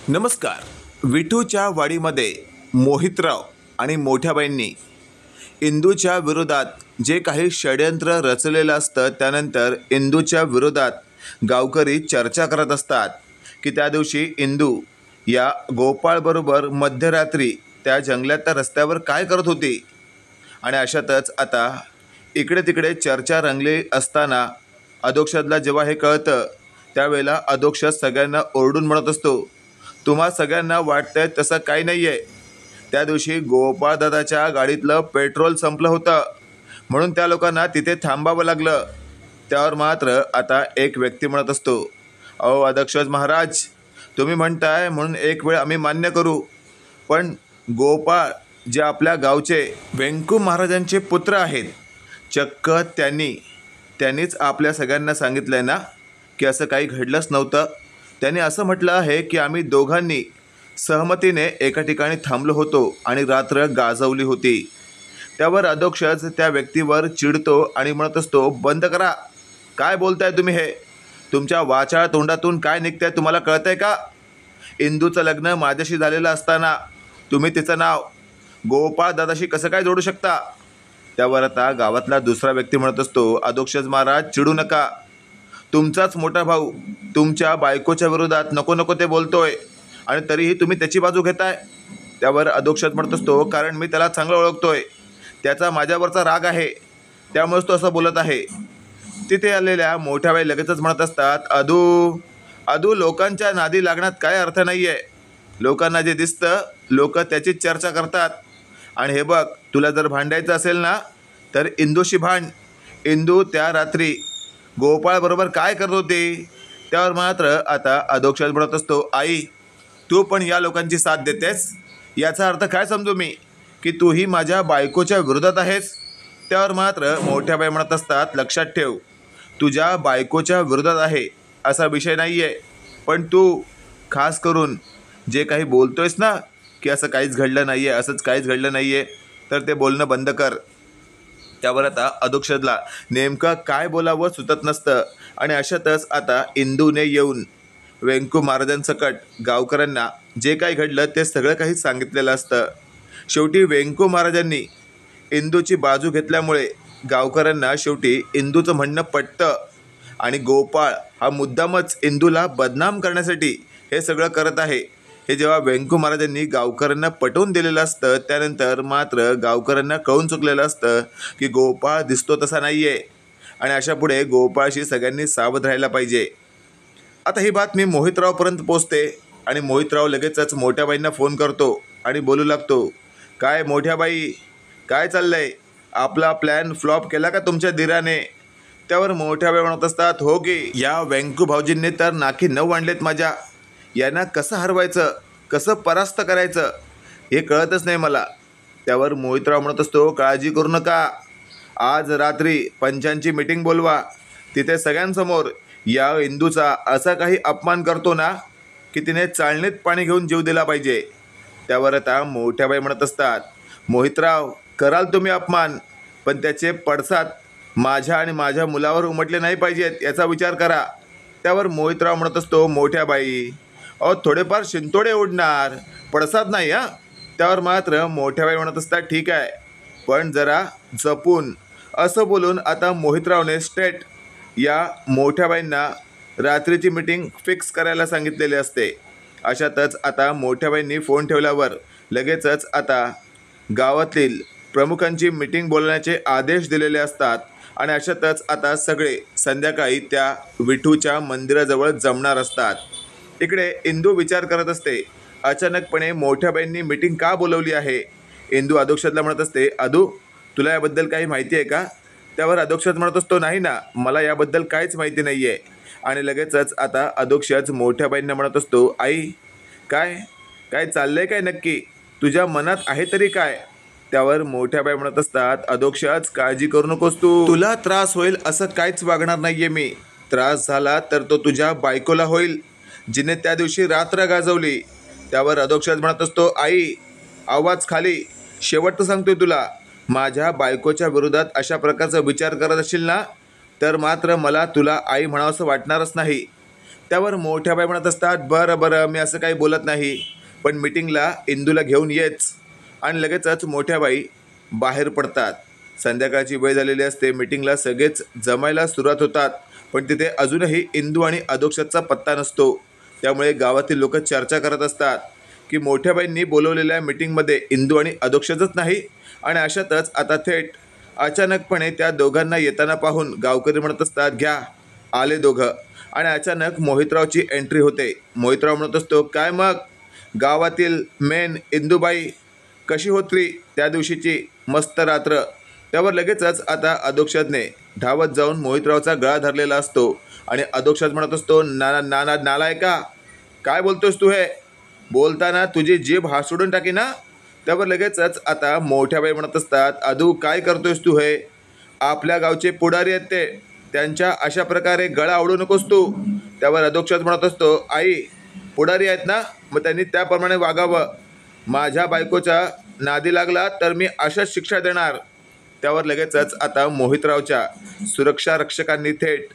नमस्कार. विठूच्या वाडीमध्ये मोहितराव आणि मोठ्याबाईंनी इंदूच्या विरोधात जे काही षड्यंत्र रचलेलं असतं, त्यानंतर इंदूच्या विरोधात गावकरी चर्चा करत असतात की त्या दिवशी इंदू या गोपाळबरोबर मध्यरात्री त्या जंगलातल्या रस्त्यावर काय करत होती. आणि अशातच आता इकडे तिकडे चर्चा रंगली असताना अधोक्षजला जेव्हा हे कळतं, त्यावेळेला अधोक्षज सगळ्यांना ओरडून म्हणत असतो, तुम्हा सगळ्यांना वाटतंय तसं काही नाही आहे. त्या दिवशी गोपाळदादाच्या गाडीतलं पेट्रोल संपलं होतं, म्हणून त्या लोकांना तिथे थांबावं लागलं. त्यावर मात्र आता एक व्यक्ती म्हणत असतो, अहो अधोक्षज महाराज, तुम्ही म्हणताय म्हणून एक वेळ आम्ही मान्य करू, पण गोपाळ जे आपल्या गावचे वेंकू महाराजांचे पुत्र आहेत, चक्क त्यांनीच आपल्या सगळ्यांना सांगितलं आहे ना की असं काही घडलंच नव्हतं. त्यांनी असं म्हटलं आहे की आम्ही दोघांनी सहमतीने एका ठिकाणी थांबलो होतो आणि रात्र गाजवली होती. त्यावर अधोक्षज त्या व्यक्तीवर चिडतो आणि म्हणत असतो, बंद करा, काय बोलताय तुम्ही हे? तुमच्या वाचाळ तोंडातून काय निघतंय तुम्हाला कळतंय का? इंदूचं लग्न माझ्याशी झालेलं असताना तुम्ही तिचं नाव गोपाळ दादाशी कसं काय जोडू शकता? त्यावर आता गावातला दुसरा व्यक्ती म्हणत असतो, अधोक्षज महाराज चिडू नका, तुमचाच मोठा भाऊ तुमच्या बायकोच्या विरोधात नको नको ते बोलतोय आणि तरीही तुम्ही त्याची बाजू घेताय. त्यावर अधोक्षज म्हणत असतो, कारण मी त्याला चांगलं ओळखतोय, त्याचा माझ्यावरचा राग आहे, त्यामुळेच तो असं बोलत आहे. तिथे आलेल्या मोठ्या बाई लगेचच म्हणत असतात, अधू लोकांच्या नादी लागण्यात काय अर्थ नाही आहे. लोकांना जे दिसतं लोक त्याचीच चर्चा करतात. आणि हे बघ, तुला जर भांडायचं असेल ना तर इंदूशी भांड. इंदू त्या रात्री गोपाळबरोबर काय करत होती? त्यावर मात्र आता अधोक्षज म्हणत असतो, आई तू पण या लोकांची साथ देतेस, याचा अर्थ काय समजू मी, की तूही माझ्या बायकोच्या विरोधात आहेस? त्यावर मात्र मोठ्या बाई म्हणत असतात, लक्षात ठेव, तुझ्या बायकोच्या विरोधात आहे असा विषय नाही आहे, पण तू खास करून जे काही बोलतोयस ना की असं काहीच घडलं नाही आहे, असंच काहीच घडलं नाही आहे, तर ते बोलणं बंद कर. त्यावर आता अधोक्षजला नेमकं काय बोलावं सुचत नसतं. आणि अशातच आता इंदूने येऊन वेंकू महाराजांसकट गावकऱ्यांना जे काही घडलं ते सगळं काही सांगितलेलं असतं. शेवटी वेंकू महाराजांनी इंदूची बाजू घेतल्यामुळे गावकऱ्यांना शेवटी इंदूचं म्हणणं पटतं आणि गोपाळ हा मुद्दामच इंदूला बदनाम करण्यासाठी हे सगळं करत आहे. हे जेव्हा वेंकू महाराजांनी गावकऱ्यांना पटवून दिलेलं असतं, त्यानंतर मात्र गावकऱ्यांना कळून चुकलेलं असतं की गोपाळ दिसतो तसा नाही आहे आणि अशा पुढे गोपाळशी सगळ्यांनी सावध राहायला पाहिजे. आता ही बातमी मोहितरावपर्यंत पोचते आणि मोहितराव लगेचच मोठ्याबाईंना फोन करतो आणि बोलू लागतो, काय मोठ्याबाई, काय चाललंय? आपला प्लॅन फ्लॉप केला का तुमच्या धीराने? त्यावर मोठ्याबाई म्हणत असतात, हो की या वेंकू भाऊजींनी तर नाकी नऊ आणलेत माझ्या. यांना कसं हरवायचं, कसं परास्त करायचं हे कळतच नाही मला. त्यावर मोहितराव म्हणत असतो, काळजी करू नका, आज रात्री पंचांची मीटिंग बोलवा, तिथे सगळ्यांसमोर या इंदूचा असा काही अपमान करतो ना की तिने चाळणीत पाणी घेऊन जीव दिला पाहिजे. त्यावर आता मोठ्याबाई म्हणत असतात, मोहितराव कराल तुम्ही अपमान, पण त्याचे पडसाद माझ्या आणि माझ्या मुलावर उमटले नाही पाहिजेत याचा विचार करा. त्यावर मोहितराव म्हणत असतो, मोठ्याबाई अहो थोडेफार शिंतोडे उडणार, पडसाद नाही हां. त्यावर मात्र मोठ्याबाई म्हणत असतात, ठीक आहे, पण जरा जपून. असं बोलून आता मोहितरावने स्ट्रेट या मोठ्याबाईंना रात्रीची मीटिंग फिक्स करायला सांगितलेली असते. अशातच आता मोठ्याबाईंनी फोन ठेवल्यावर लगेचच आता गावातील प्रमुखांची मीटिंग बोलवण्याचे आदेश दिलेले असतात. आणि अशातच आता सगळे संध्याकाळी त्या विठूच्या मंदिराजवळ जमणार असतात. इकडे इंदू विचार करत असते, अचानकपणे मोठ्याबाईंनी मीटिंग का बोलवली आहे? इंदू अधोक्षजला म्हणत असते, अधू तुला याबद्दल काही माहिती आहे का? त्यावर अधोक्षज म्हणत असतो, नाही ना, मला याबद्दल काहीच माहिती नाही आहे. आणि लगेचच आता अधोक्षज मोठ्याबाईंना म्हणत असतो, आई काय काय चाललंय काय नक्की? तुझ्या मनात आहे तरी काय? त्यावर मोठ्याबाई म्हणत असतात, अधोक्षज काळजी करू नकोस तू, तुला त्रास होईल असं काहीच वागणार नाहीये मी. त्रास झाला तर तो तुझ्या बायकोला होईल, जिने त्या दिवशी रात्र गाजवली. त्यावर अधोक्षज म्हणत असतो, आई आवाज खाली, शेवटचं सांगतोय तुला, माझ्या बायकोच्या विरोधात अशा प्रकारचा विचार करत असशील ना तर मात्र मला तुला आई म्हणावंसं वाटणारच नाही. त्यावर मोठ्या बाई म्हणत असतात, बरं बरं मी असं काही बोलत नाही, पण मीटिंगला इंदूला घेऊन येच. आणि लगेचच मोठ्या बाई बाहेर पडतात. संध्याकाळची वेळ झालेली असते. मीटिंगला सगळेच जमायला सुरुवात होतात, पण तिथे अजूनही इंदू आणि अधोक्षजचा पत्ता नसतो. त्यामुळे गावातील लोक चर्चा करत असतात की मोठ्याबाईंनी बोलवलेल्या मीटिंगमध्ये इंदू आणि अधोक्षजच नाही. आणि अशातच आता थेट अचानकपणे त्या दोघांना येताना पाहून गावकरी म्हणत असतात, घ्या आले दोघं. आणि अचानक मोहितरावची एंट्री होते. मोहितराव म्हणत असतो, काय मग गावातील मेन इंदूबाई कशी होती त्या दिवशीची मस्त रात्र. त्यावर लगेचच आता अधोक्षजने धावत जाऊन मोहितरावचा गळा धरलेला असतो आणि अधोक्षज म्हणत असतो, नालायका काय बोलतोस तू? हे बोलताना तुझी जीभ हासुडून टाकी ना. त्यावर लगेचच आता मोठ्याबाई म्हणत असतात, अधू काय करतोयस तू? हे आपल्या गावचे पुढारी आहेत ते, त्यांच्या अशा प्रकारे गळा आवडू नकोस तू. त्यावर अधोक्षज म्हणत असतो, आई पुढारी आहेत ना, मग त्यांनी त्याप्रमाणे वागावं. माझ्या बायकोच्या नादी लागला तर मी अशाच शिक्षा देणार. त्यावर लगेचच आता मोहितरावच्या सुरक्षा रक्षकांनी थेट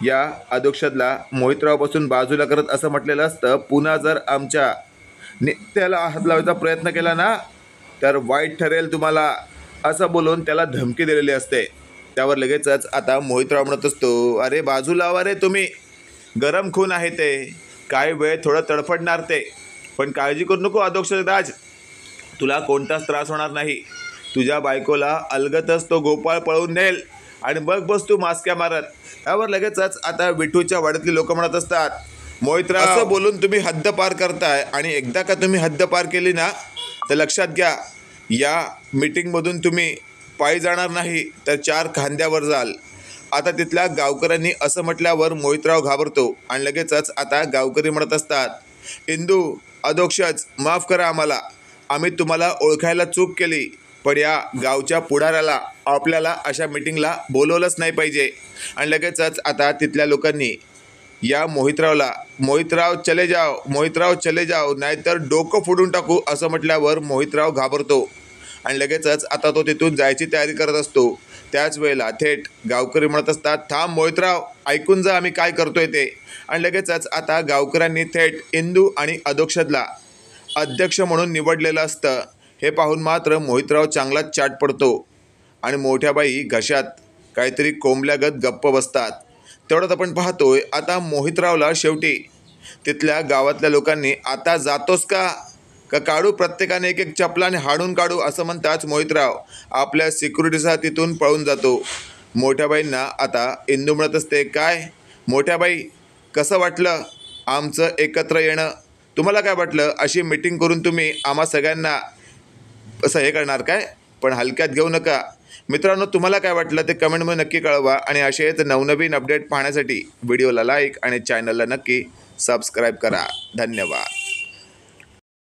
या अधोक्षजला मोहितरावपासून बाजूला करत असं म्हटलेलं असतं, पुन्हा जर आमच्या नित्याला हात लावायचा प्रयत्न केला ना तर वाईट ठरेल तुम्हाला, असं बोलून त्याला धमकी दिलेली असते. त्यावर लगेचच आता मोहितराव म्हणत असतो, अरे बाजू लावा रे तुम्ही, गरम खून आहे ते, काही वेळ थोडं तडफडणार ते, पण काळजी करू नको अधोक्षजराज, तुला कोणताच त्रास होणार नाही. तुझ्या बायकोला अलगतच तो गोपाळ पळवून नेल आणि मग बस तू मास्क्या मारत. त्यावर लगेचच आता विठूच्या वाड्यातली लोक म्हणत असतात, मोहितराव असं बोलून तुम्ही हद्द पार करताय, आणि एकदा का तुम्ही हद्द पार केली ना तर लक्षात घ्या, या मीटिंगमधून तुम्ही पायी जाणार नाही तर 4 खांद्यावर जाल. आता तिथल्या गावकऱ्यांनी असं म्हटल्यावर मोहितराव घाबरतो आणि लगेचच आता गावकरी म्हणत असतात, इंदू अधोक्षज माफ करा आम्हाला, आम्ही तुम्हाला ओळखायला चूक केली, पण या गावच्या पुढाऱ्याला आपल्याला अशा मीटिंगला बोलवलंच नाही पाहिजे. आणि लगेचच आता तिथल्या लोकांनी या मोहितरावला, मोहितराव चले जाओ, मोहितराव चले जाओ, नाहीतर डोकं फोडून टाकू असं म्हटल्यावर मोहितराव घाबरतो आणि लगेचच आता तो तिथून जायची तयारी करत असतो. त्याच वेळेला थेट गावकरी म्हणत असतात, थांब मोहितराव, ऐकून जा आम्ही काय करतोय ते. आणि लगेचच आता गावकऱ्यांनी थेट इंदू आणि अधोक्षजला अध्यक्ष म्हणून निवडलेलं असतं. हे पाहून मात्र मोहितराव चांगलाच चाट पडतो आणि मोठ्याबाई घशात काहीतरी कोंबल्यागत गप्प बसतात. तेवढ्यात आपण पाहतोय आता मोहितरावला शेवटी तिथल्या गावातल्या लोकांनी, आता जातोस का काढू प्रत्येकाने एक एक चपलाने हाडून काढू असं म्हणताच मोहितराव आपल्या सिक्युरिटीसह तिथून पळून जातो. मोठ्याबाईंना आता इंदू म्हणत असते, काय मोठ्याबाई कसं वाटलं आमचं एकत्र येणं? तुम्हाला काय वाटलं अशी मीटिंग करून तुम्ही आम्हा सगळ्यांना असं हे करणार काय? पण हलक्यात घेऊ नका. मित्रांनो, तुम्हाला काय वाटलं ते कमेंटमध्ये नक्की कळवा आणि असेच नवनवीन अपडेट पाहण्यासाठी व्हिडिओला लाईक आणि चॅनलला नक्की सबस्क्राईब करा. धन्यवाद.